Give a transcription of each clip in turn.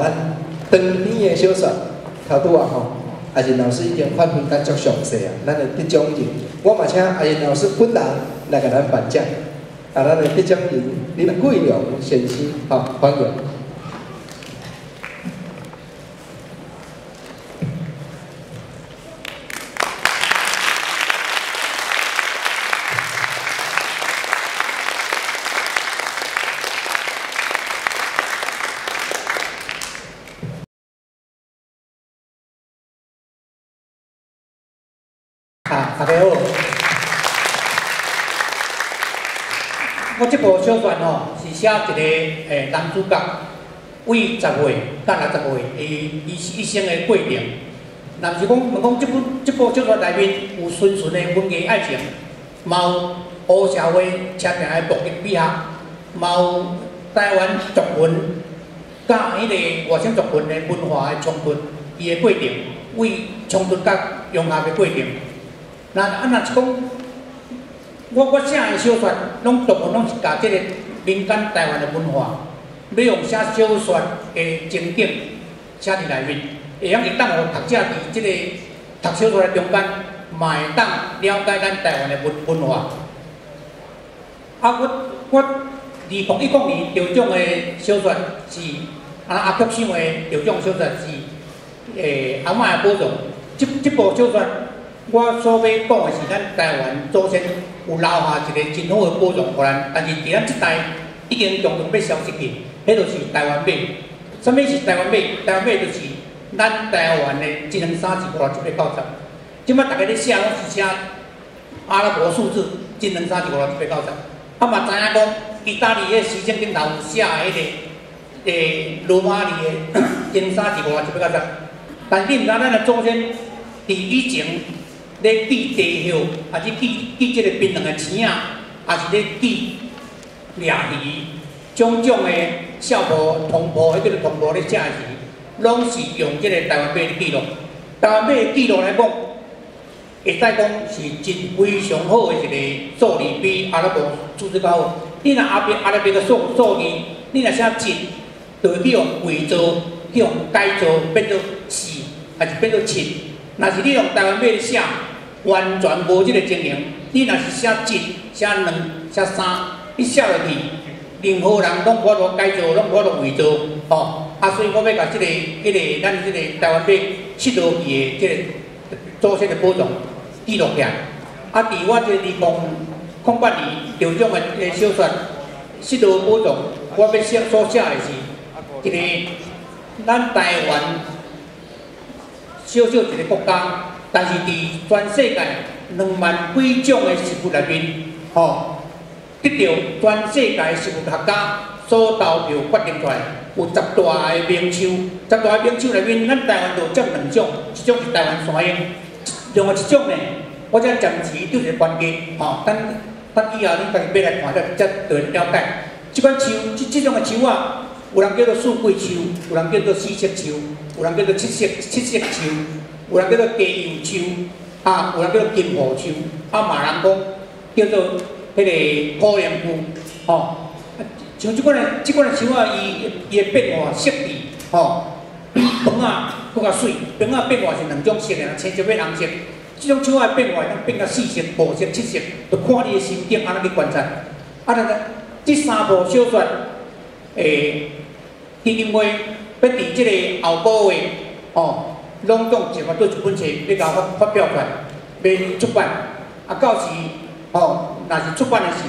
咱当年的小说，头拄啊吼，阿仁老师已经发挥甲足详细啊，咱的得奖人，我嘛请阿仁老师本人来给咱颁奖。啊，咱的得奖人林桂良先生，好，欢迎。 大家好，我这部小传吼是写一个男主角为10岁到60岁伊生的过程。若是讲问讲这部小传内面有纯纯的文艺爱情，嘛有黑社会车行的暴力美学，嘛有台湾族群甲迄个外省族群的文化的冲突，伊的过程为冲突甲融合的过程。 若是讲，我写的小说，拢大部分拢是甲即个民间台湾的文化，要用写小说的情景写伫内面，会用当互读者伫即个读小说的中间，嘛会当了解咱台湾的文化。啊，我2012年得奖的小说是阿菊想的得奖小说是阿嬷的保重，这部小说。 我所要讲的是，咱台湾祖先有留下一个真好的宝藏互咱，但是伫咱这代已经渐渐要消失去。迄就是台湾马。什么是台湾马？台湾马就是咱台湾的1、2、3、4、5、6、7、8、9、10。即摆大家咧写拢是写阿拉伯数字1、2、3、4、5、6、7、8、9、10。啊嘛知影讲，意大利的诗经顶头有写迄个罗马字的1、2、3、4、5、6、7、8、9、10。但你毋知咱的祖先伫以前。 咧记地号，还是记即个槟榔的钱仔，还是咧记掠鱼，种种的少婆、同婆，迄个同婆咧写字，拢是用即个台湾马咧记录。台湾马的记录来讲，会使讲是真非常好的一个数字，比阿拉伯数字较好。你若阿拉伯的数字，你若写7，就去用伪造、去用改造变做4，还是变做7。若是你用台湾马咧写。 完全无即个情形。你若是写1、写2、写3，你写落去，任何人拢无法度改造，拢无法度伪造，吼。啊，所以我要甲即个咱即个台湾马7号期的即个祖先的宝藏记录起来。啊，伫我即个2008年得奖的小说7号宝藏，我要所写的是一个咱台湾小小一个国家。 但是伫全世界2万几种的食物内面，吼，得到全世界食物学家所投票决定出来，有10大的名树，10大的名树内面，咱台湾就占2种，一种是台湾山樱，另外一种呢，我才暂时就是关键，吼，等以后你家己要来看，才就会了解。即款树，即种的树啊，有人叫做四季树，有人叫做4色树，有人叫做七色树。 有人叫做鸡油树，啊，有人叫做金河树，啊，嘛人讲叫做迄个苦莲树，吼。像即款的树啊，伊的变化色地，吼，比黄啊更较水。黄啊变化是2种色的，青色变红色。即种树啊变化能变到4色、5色、7色，就看你的心境安怎去观察。啊，这3部小说，因为要伫即个后个月，吼。 拢总一发做一本册，要甲我发表出来，要出版。啊，到时吼，若是出版的时，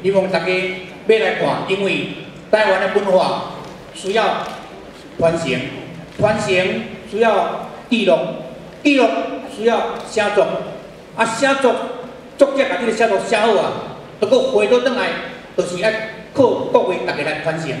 希望大家要来看，因为台湾的文化需要传承，传承需要记录，记录需要写作，啊，写作作者把这个写作写好啊，如果回倒转来，就是要靠各位大家来传承。